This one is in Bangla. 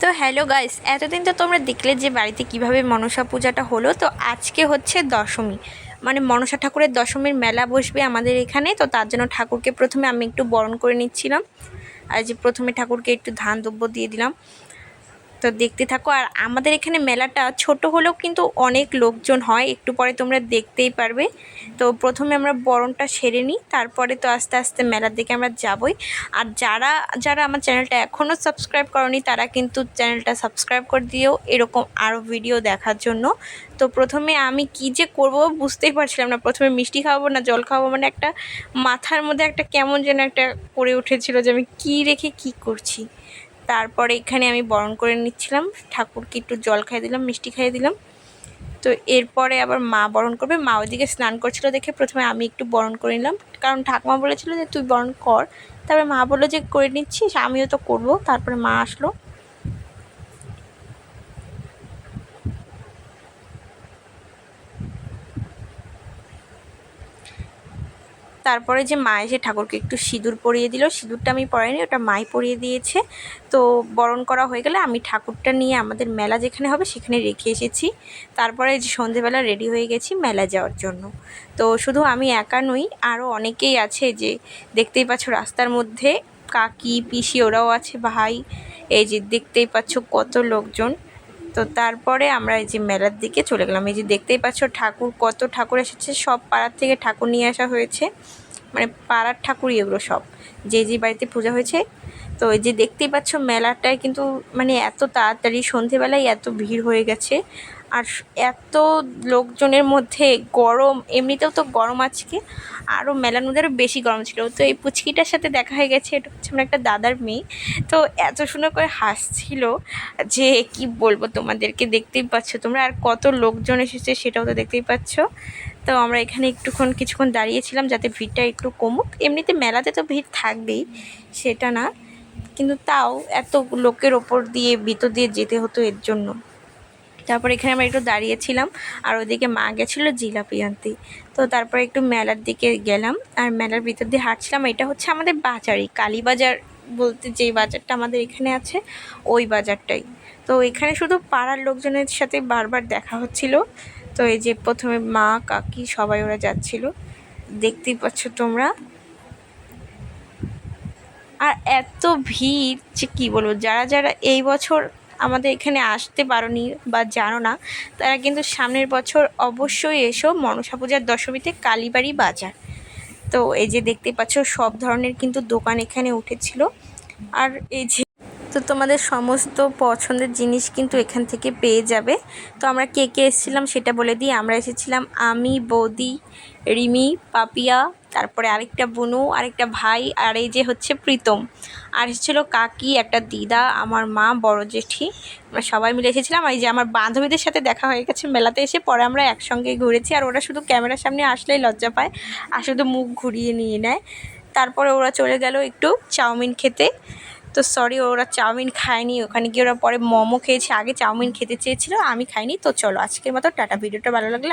তো হ্যালো গাইস, এতদিন তো তোমরা দেখলে যে বাড়িতে কিভাবে মনসা পূজাটা হলো। তো আজকে হচ্ছে দশমী, মানে মনসা ঠাকুরের দশমীর মেলা বসবে আমাদের এখানে। তো তার জন্য ঠাকুরকে প্রথমে আমি একটু বরণ করে নিচ্ছিলাম। আর যে প্রথমে ঠাকুরকে একটু ধান দ্রব্য দিয়ে দিলাম। তো দেখতে থাকো। আর আমাদের এখানে মেলাটা ছোট হলেও কিন্তু অনেক লোকজন হয়, একটু পরে তোমরা দেখতেই পারবে। তো প্রথমে আমরা বরণটা সেরে নিই, তারপরে তো আস্তে আস্তে মেলার দিকে আমরা যাবই। আর যারা যারা আমার চ্যানেলটা এখনও সাবস্ক্রাইব করনি তারা কিন্তু চ্যানেলটা সাবস্ক্রাইব করে দিও এরকম আরও ভিডিও দেখার জন্য। তো প্রথমে আমি কি যে করব বুঝতেই পারছিলাম না, প্রথমে মিষ্টি খাওয়াবো না জল খাওয়াবো, মানে একটা মাথার মধ্যে একটা কেমন যেন একটা করে উঠেছিল যে আমি কী রেখে কি করছি। তারপরে এখানে আমি বরণ করে নিচ্ছিলাম, ঠাকুরকে একটু জল খাইয়ে দিলাম, মিষ্টি খাইয়ে দিলাম। তো এরপরে আবার মা বরণ করবে। মা ওইদিকে স্নান করছিল দেখে প্রথমে আমি একটু বরণ করে নিলাম, কারণ ঠাকুমা বলেছিল যে তুই বরণ কর। তারপরে মা বললো যে করে নিচ্ছিস, আমিও তো করবো। তারপরে মা আসলো। তারপরে যে মা এসে ঠাকুরকে একটু সিঁদুর পরিয়ে দিল, সিঁদুরটা আমি পরাইনি, ওটা মাই পরিয়ে দিয়েছে। তো বরণ করা হয়ে গেলে আমি ঠাকুরটা নিয়ে আমাদের মেলা যেখানে হবে সেখানে রেখে এসেছি। তারপরে যে সন্ধেবেলা রেডি হয়ে গেছি মেলা যাওয়ার জন্য। তো শুধু আমি একা নই, আরও অনেকেই আছে, যে দেখতেই পাচ্ছ রাস্তার মধ্যে কাকি পিসি ওরাও আছে, ভাই। এই যে দেখতেই পাচ্ছ কত লোকজন। তো তারপরে আমরা এই যে মেলার দিকে চলে গেলাম। এই যে দেখতেই পাচ্ছ ঠাকুর, কত ঠাকুর এসেছে, সব পাড়ার থেকে ঠাকুর নিয়ে আসা হয়েছে, মানে পাড়ার ঠাকুরই এগুলো সব, যে যে বাড়িতে পূজা হয়েছে। তো এই যে দেখতেই পাচ্ছ মেলাটায় কিন্তু মানে এত তাড়াতাড়ি সন্ধেবেলায় এত ভিড় হয়ে গেছে। আর এত লোকজনের মধ্যে গরম, এমনিতেও তো গরম আজকে, আরও মেলার মধ্যে আরও বেশি গরম ছিল। তো এই পুচকিটার সাথে দেখা হয়ে গেছে, এটা হচ্ছে আমার একটা দাদার মেয়ে। তো এত সুন্দর করে হাসছিল যে কি বলবো তোমাদেরকে, দেখতেই পাচ্ছ তোমরা। আর কত লোকজন এসেছে সেটাও তো দেখতেই পাচ্ছ। তো আমরা এখানে কিছুক্ষণ দাঁড়িয়েছিলাম যাতে ভিড়টা একটু কমুক। এমনিতে মেলাতে তো ভিড় থাকবেই, সেটা না, কিন্তু তাও এত লোকের ওপর দিয়ে ভিতর দিয়ে যেতে হতো এর জন্য। তারপর এখানে আমরা একটু দাঁড়িয়েছিলাম, আর ওদিকে মা গেছিলো জিলাপি আনতে। তো তারপরে একটু মেলার দিকে গেলাম, আর মেলার ভিতর দিয়ে হাঁটছিলাম। এটা হচ্ছে আমাদের বাজারই, কালীবাজার বলতে যেই বাজারটা আমাদের এখানে আছে ওই বাজারটাই। তো এখানে শুধু পাড়ার লোকজনের সাথে বারবার দেখা হচ্ছিল। তো এই যে প্রথমে মা কাকি সবাই ওরা যাচ্ছিল, দেখতেই পাচ্ছ তোমরা। আর এত ভিড় যে কী বলবো, যারা যারা এই বছর আমাদের এখানে আসতে পারোনি বা জানো না, তারা কিন্তু সামনের বছর অবশ্যই এসো মনসা পূজার দশমীতে কালীবাড়ি বাজার। তো এই যে দেখতে পাচ্ছ সব ধরনের কিন্তু দোকান এখানে উঠেছিল। আর এই যে তো তোমাদের সমস্ত পছন্দের জিনিস কিন্তু এখান থেকে পেয়ে যাবে। তো আমরা কে কে এসেছিলাম সেটা বলে দিই। আমরা এসেছিলাম আমি, বৌদি, রিমি, পাপিয়া, তারপরে আরেকটা বোনু, আরেকটা ভাই, আর এই যে হচ্ছে প্রীতম। আর এসেছিলো কাকি, একটা দিদা, আমার মা, বড় জেঠি, আমরা সবাই মিলে এসেছিলাম। আর এই যে আমার বান্ধবীদের সাথে দেখা হয়ে গেছে মেলাতে এসে, পরে আমরা একসঙ্গে ঘুরেছি। আর ওরা শুধু ক্যামেরার সামনে আসলেই লজ্জা পায় আর শুধু মুখ ঘুরিয়ে নিয়ে নেয়। তারপরে ওরা চলে গেল একটু চাউমিন খেতে। তো সরি, ওরা চাউমিন খায়নি, ওখানে গিয়ে ওরা পরে মোমো খেয়েছে। আগে চাউমিন খেতে চেয়েছিল, আমি খাইনি। তো চলো আজকের মতো টাটা। ভিডিওটা ভালো লাগলে